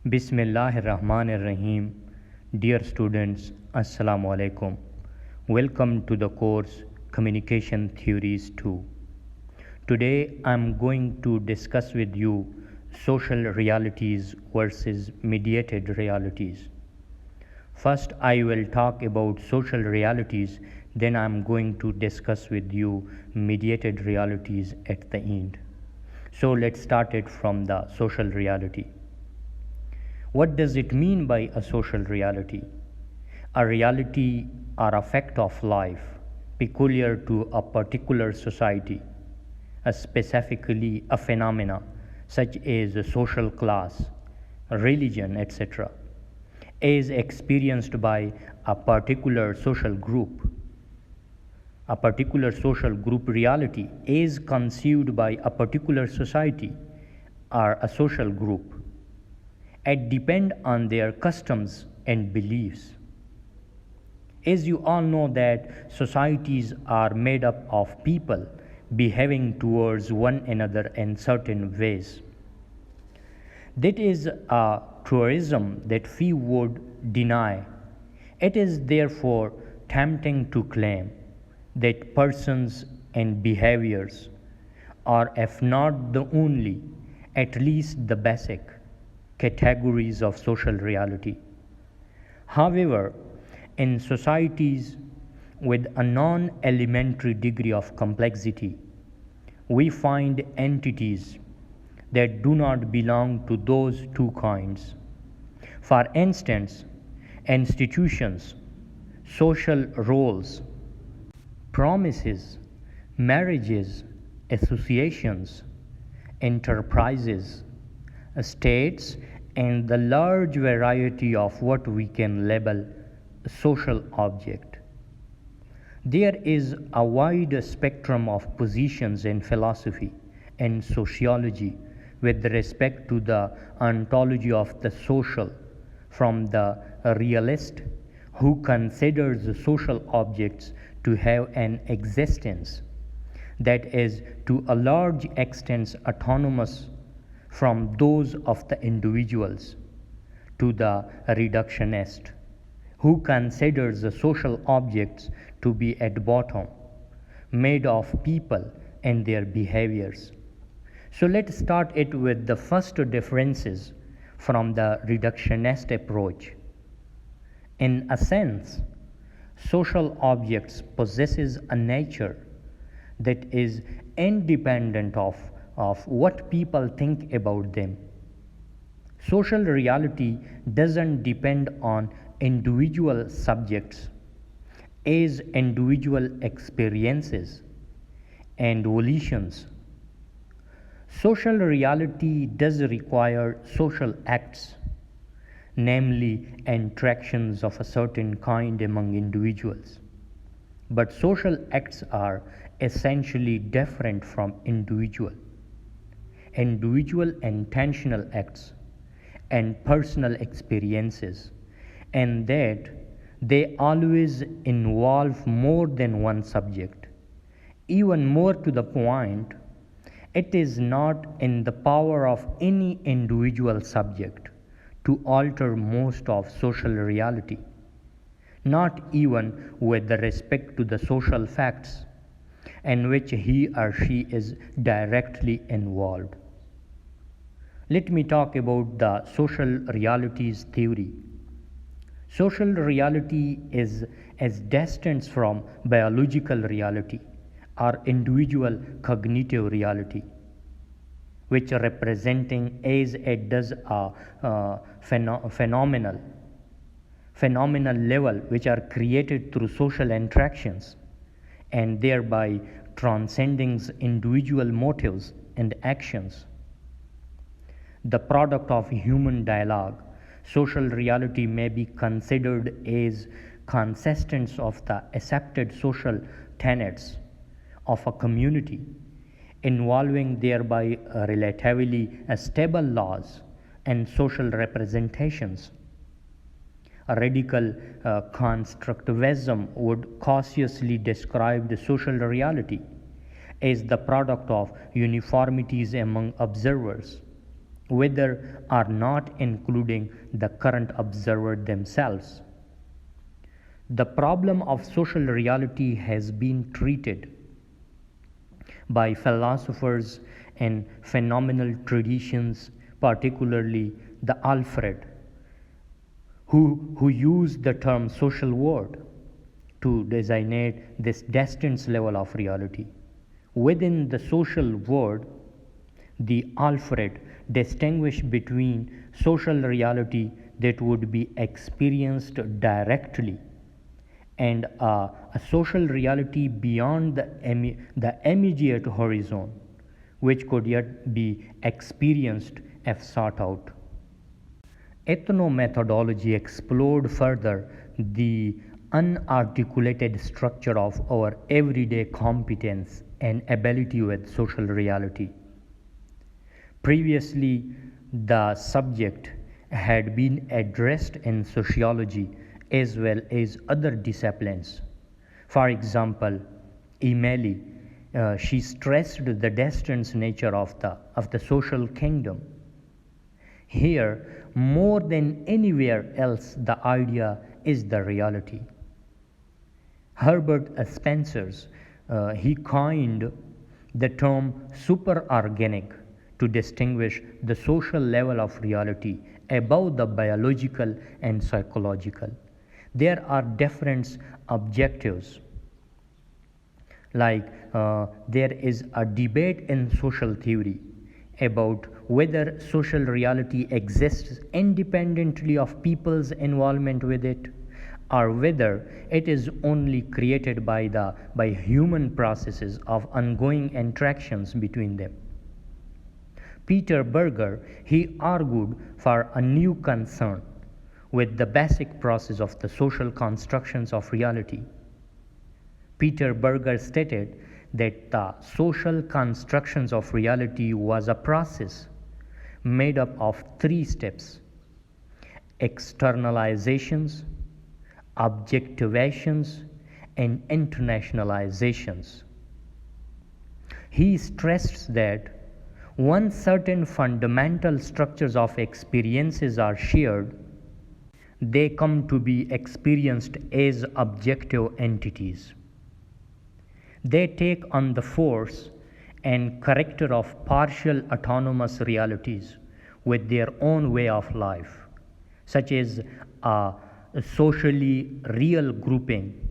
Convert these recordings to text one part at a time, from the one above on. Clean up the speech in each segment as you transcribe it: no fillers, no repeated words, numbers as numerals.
Bismillahirrahmanirrahim. Dear students, Assalamu alaikum. Welcome to the course Communication Theories 2. Today I am going to discuss with you social realities versus mediated realities. First, I will talk about social realities, then I am going to discuss with you mediated realities at the end. So let's start it from the social reality. What does it mean by a social reality? A reality or a fact of life peculiar to a particular society, specifically a phenomena such as a social class, religion, etc., is experienced by a particular social group. A particular social group reality is conceived by a particular society or a social group. It depends on their customs and beliefs. As you all know that societies are made up of people behaving towards one another in certain ways. That is a truism that few would deny. It is therefore tempting to claim that persons and behaviors are, if not the only, at least the basic categories of social reality. However, in societies with a non-elementary degree of complexity, we find entities that do not belong to those two kinds. For instance, institutions, social roles, promises, marriages, associations, enterprises, states, and the large variety of what we can label a social object. There is a wide spectrum of positions in philosophy and sociology with respect to the ontology of the social, from the realist who considers the social objects to have an existence that is to a large extent autonomous from those of the individuals, to the reductionist who considers the social objects to be at bottom made of people and their behaviors. So let's start it with the first differences from the reductionist approach. In a sense, social objects possesses a nature that is independent of what people think about them. Social reality doesn't depend on individual subjects as individual experiences and volitions. Social reality does require social acts, namely interactions of a certain kind among individuals. But social acts are essentially different from individual intentional acts and personal experiences, and that they always involve more than one subject. Even more to the point, it is not in the power of any individual subject to alter most of social reality, not even with respect to the social facts in which he or she is directly involved. Let me talk about the social realities theory. Social reality is as distant from biological reality or individual cognitive reality, which representing as it does a phenomenal level which are created through social interactions and thereby transcending individual motives and actions. The product of human dialogue, social reality may be considered as consistence of the accepted social tenets of a community, involving thereby relatively stable laws and social representations. A radical constructivism would cautiously describe the social reality as the product of uniformities among observers, whether or not including the current observer themselves. The problem of social reality has been treated by philosophers and phenomenal traditions, particularly the Alfred, who used the term social world to designate this distant level of reality. Within the social world, the Alfred distinguished between social reality that would be experienced directly and a social reality beyond the immediate horizon, which could yet be experienced if sought out. Ethnomethodology explored further the unarticulated structure of our everyday competence and ability with social reality. Previously, the subject had been addressed in sociology as well as other disciplines. For example, Emily, she stressed the distant nature of the social kingdom. Here, more than anywhere else, the idea is the reality. Herbert Spencer's, he coined the term superorganic to distinguish the social level of reality above the biological and psychological. There are different objectives, like there is a debate in social theory about whether social reality exists independently of people's involvement with it, or whether it is only created by human processes of ongoing interactions between them. Peter Berger, he argued for a new concern with the basic process of the social constructions of reality. Peter Berger stated that the social constructions of reality was a process made up of three steps: externalizations, objectivations, and internationalizations. He stressed that once certain fundamental structures of experiences are shared, they come to be experienced as objective entities. They take on the force and character of partial autonomous realities with their own way of life, such as a socially real grouping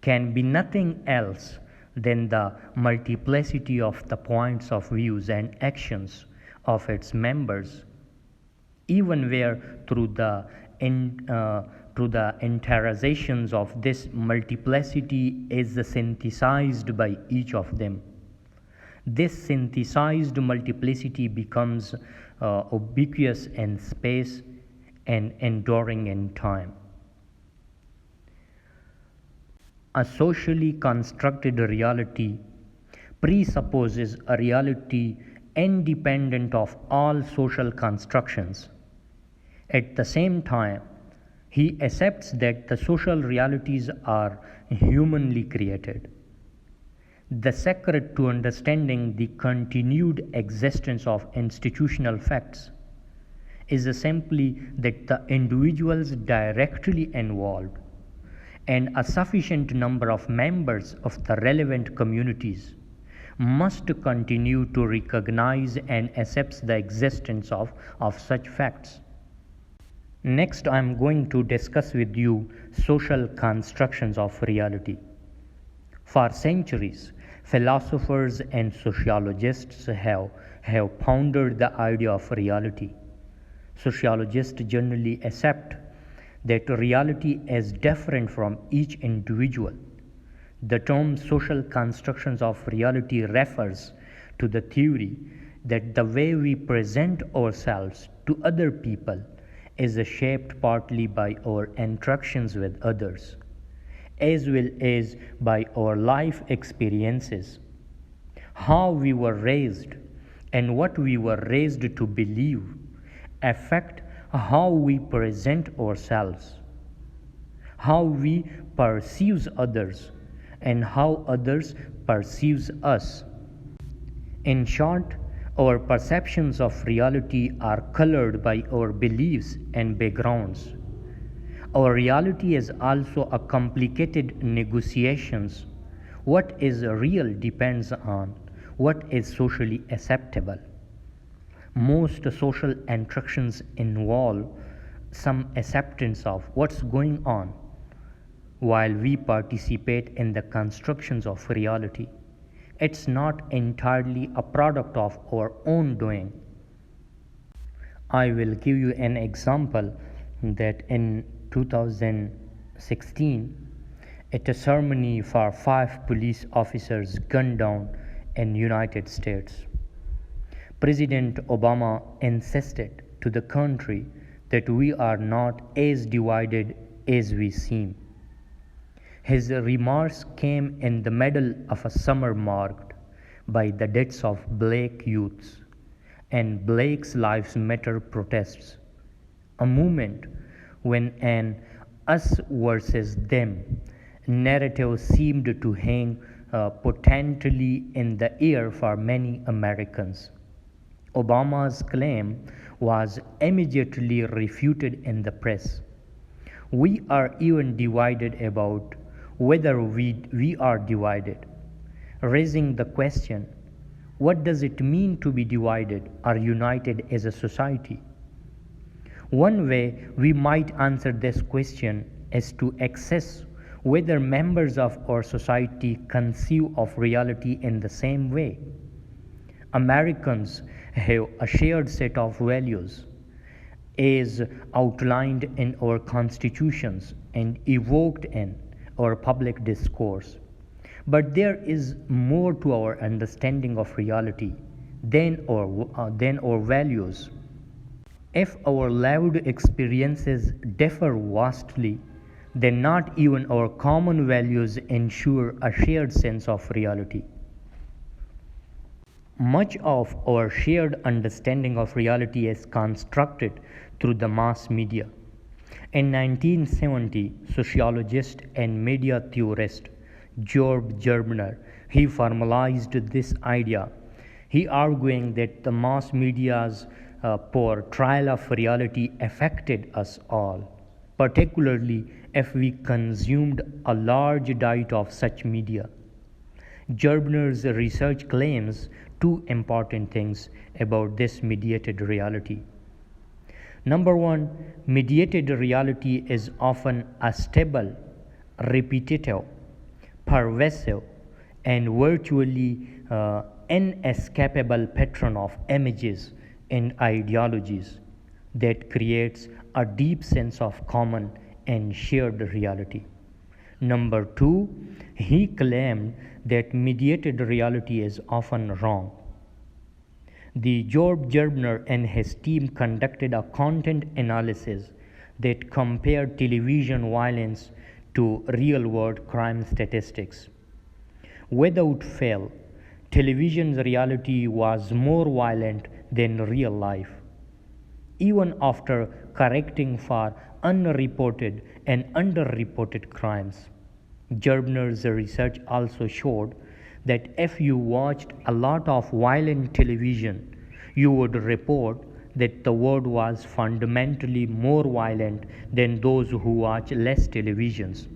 can be nothing else than the multiplicity of the points of views and actions of its members, even where through the interactions of this multiplicity is synthesized by each of them. This synthesized multiplicity becomes ubiquitous in space and enduring in time. A socially constructed reality presupposes a reality independent of all social constructions. At the same time, he accepts that the social realities are humanly created. The secret to understanding the continued existence of institutional facts is simply that the individuals directly involved and a sufficient number of members of the relevant communities must continue to recognize and accept the existence of such facts. Next, I am going to discuss with you social constructions of reality. For centuries, philosophers and sociologists have pondered the idea of reality. Sociologists generally accept that reality is different from each individual. The term social constructions of reality refers to the theory that the way we present ourselves to other people is shaped partly by our interactions with others, as well as by our life experiences. How we were raised and what we were raised to believe affect how we present ourselves, how we perceive others, and how others perceive us. In short, Our perceptions of reality are colored by our beliefs and backgrounds. Our reality is also a complicated negotiations. What is real depends on what is socially acceptable. Most social interactions involve some acceptance of what's going on while we participate in the constructions of reality. It's not entirely a product of our own doing. I will give you an example that in 2016, at a ceremony for 5 police officers gunned down in United States, President Obama insisted to the country that we are not as divided as we seem. His remarks came in the middle of a summer marked by the deaths of black youths and Black Lives Matter protests, a moment when an us versus them narrative seemed to hang potentially in the air for many Americans. Obama's claim was immediately refuted in the press. We are even divided about whether we are divided, raising the question, what does it mean to be divided or united as a society? One way we might answer this question is to assess whether members of our society conceive of reality in the same way. Americans have a shared set of values as outlined in our constitutions and evoked in our public discourse. But there is more to our understanding of reality than our values. If our lived experiences differ vastly, then not even our common values ensure a shared sense of reality. Much of our shared understanding of reality is constructed through the mass media. In 1970, sociologist and media theorist George Gerbner, he formalized this idea. He arguing that the mass media's portrayal of reality affected us all, particularly if we consumed a large diet of such media. Gerbner's research claims two important things about this mediated reality. Number one, mediated reality is often a stable, repetitive, pervasive, and virtually inescapable pattern of images and ideologies that creates a deep sense of common and shared reality. Number two, he claimed that mediated reality is often wrong. The George Gerbner and his team conducted a content analysis that compared television violence to real-world crime statistics. Without fail, television's reality was more violent than real life. Even after correcting for unreported and underreported crimes, Gerbner's research also showed that if you watched a lot of violent television, you would report that the world was fundamentally more violent than those who watch less televisions.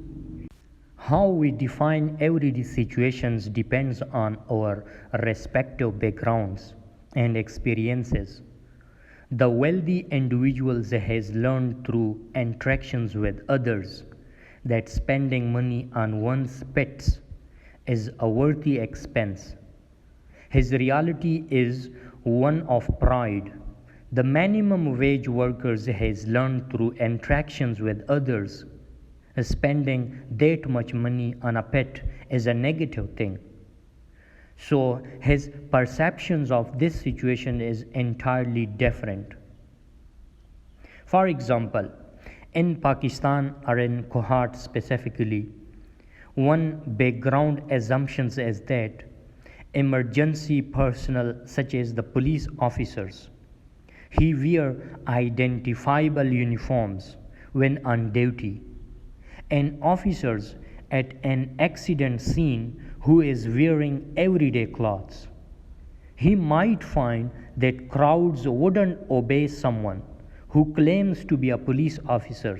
How we define everyday situations depends on our respective backgrounds and experiences. The wealthy individuals has learned through interactions with others that spending money on one's pets is a worthy expense. His reality is one of pride. The minimum wage workers has learned through interactions with others. Spending that much money on a pet is a negative thing. So his perceptions of this situation is entirely different. For example, in Pakistan or in Kuwait specifically, one background assumption is that emergency personnel such as the police officers, he wear identifiable uniforms when on duty, and officers at an accident scene who is wearing everyday clothes. He might find that crowds wouldn't obey someone who claims to be a police officer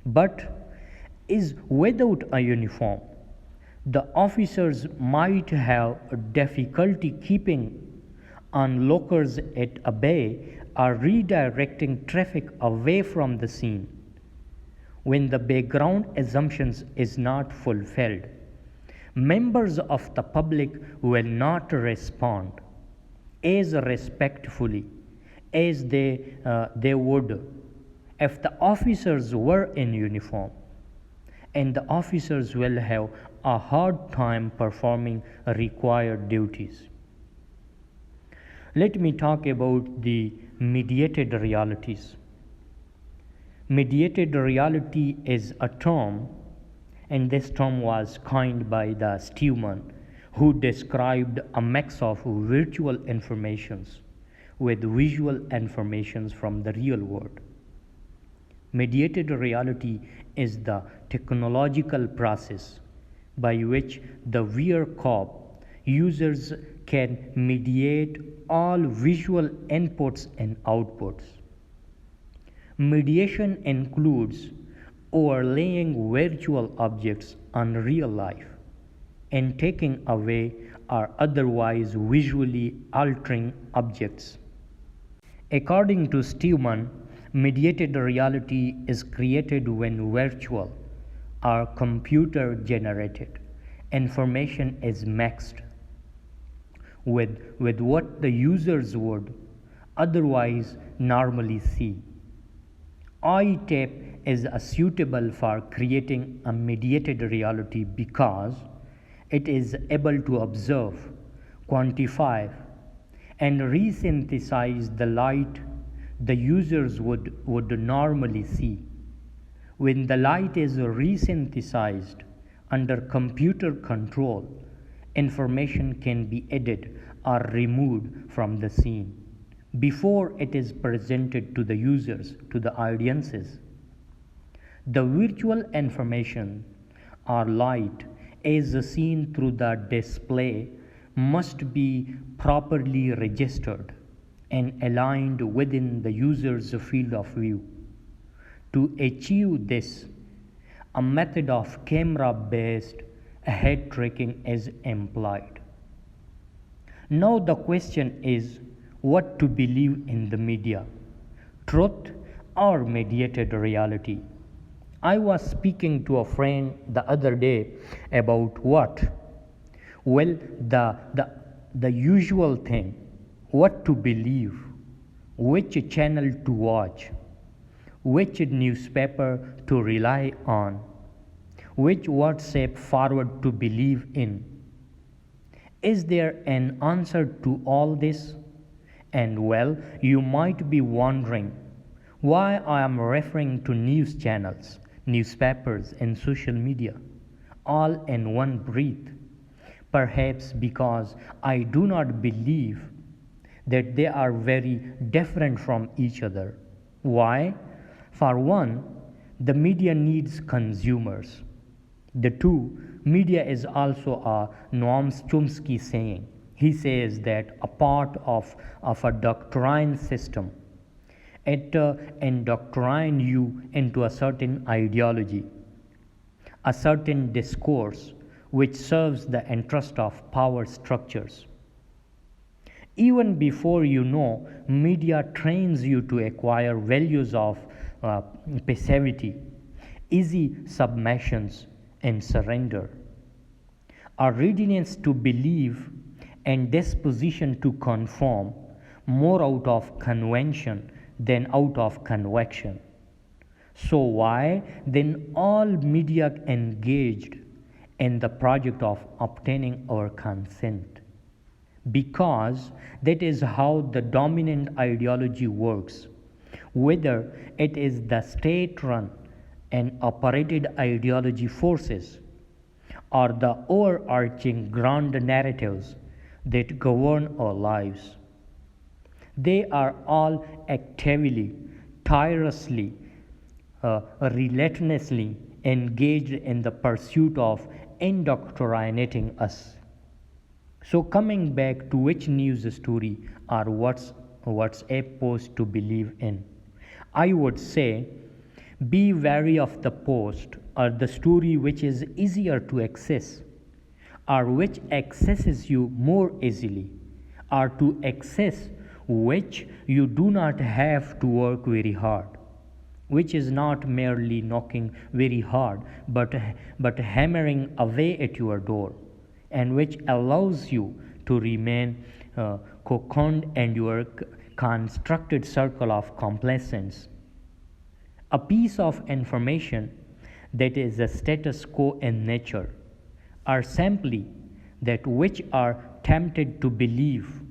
but is without a uniform. The officers might have difficulty keeping onlookers at bay or redirecting traffic away from the scene when the background assumptions is not fulfilled. Members of the public will not respond as respectfully as they would if the officers were in uniform, and the officers will have a hard time performing required duties. Let me talk about the mediated realities. Mediated reality is a term, and this term was coined by the Stillman, who described a mix of virtual informations with visual informations from the real world. Mediated reality is the technological process by which the VR users can mediate all visual inputs and outputs. Mediation includes overlaying virtual objects on real life and taking away or otherwise visually altering objects. According to Stillman, mediated reality is created when virtual or computer generated information is mixed with what the users would otherwise normally see. atifu is suitable for creating a mediated reality because it is able to observe, quantify, and resynthesize the light the users would normally see. When the light is resynthesized under computer control, information can be added or removed from the scene before it is presented to the users, to the audiences. The virtual information or light as seen through the display must be properly registered and aligned within the user's field of view. To achieve this, a method of camera-based head tracking is employed. Now the question is what to believe in the media, truth or mediated reality. I was speaking to a friend the other day about what? Well, the usual thing, what to believe, which channel to watch, which newspaper to rely on, which WhatsApp forward to believe in. Is there an answer to all this? And well, you might be wondering why I am referring to news channels, newspapers, and social media all in one breath. Perhaps because I do not believe that they are very different from each other. Why? For one, the media needs consumers. The two, media is also a Noam Chomsky saying. He says that a part of a doctrine system, it indoctrine you into a certain ideology, a certain discourse which serves the interest of power structures. Even before you know, media trains you to acquire values of passivity, easy submissions, and surrender. A readiness to believe and disposition to conform more out of convention than out of conviction. So why then all media engaged in the project of obtaining our consent? Because that is how the dominant ideology works, whether it is the state-run and operated ideology forces or the overarching grand narratives that govern our lives. They are all actively, tirelessly, relentlessly engaged in the pursuit of indoctrinating us. So coming back to which news story or what's a post to believe in, I would say be wary of the post or the story which is easier to access or which accesses you more easily, or to access which you do not have to work very hard, which is not merely knocking very hard but hammering away at your door, and which allows you to remain cocooned in your constructed circle of complacence. A piece of information that is the status quo in nature, are simply that which are tempted to believe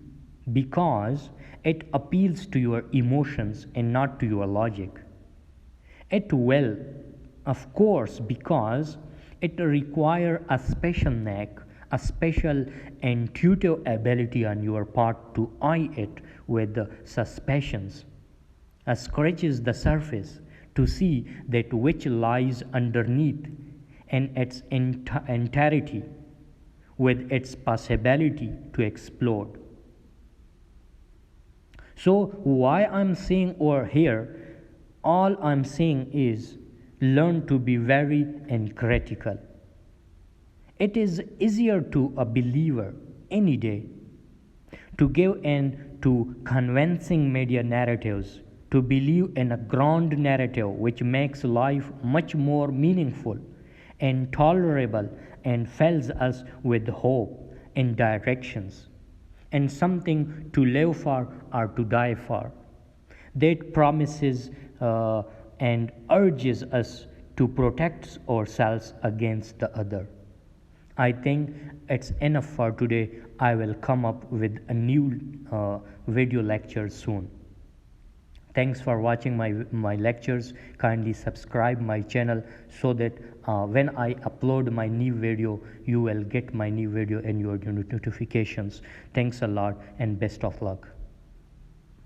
because it appeals to your emotions and not to your logic. It will, of course, because it requires a special knack, a special intuitive ability on your part to eye it with suspicions, scratches the surface to see that which lies underneath in its entirety with its possibility to explode. So why I'm saying over here, all I'm saying is learn to be very and critical. It is easier to a believer any day to give in to convincing media narratives, to believe in a grand narrative which makes life much more meaningful and tolerable and fills us with hope and directions and something to live for or to die for, that promises and urges us to protect ourselves against the other. I think it's enough for today. I will come up with a new video lecture soon. Thanks for watching my lectures. Kindly subscribe my channel so that when I upload my new video, you will get my new video in your notifications. Thanks a lot and best of luck.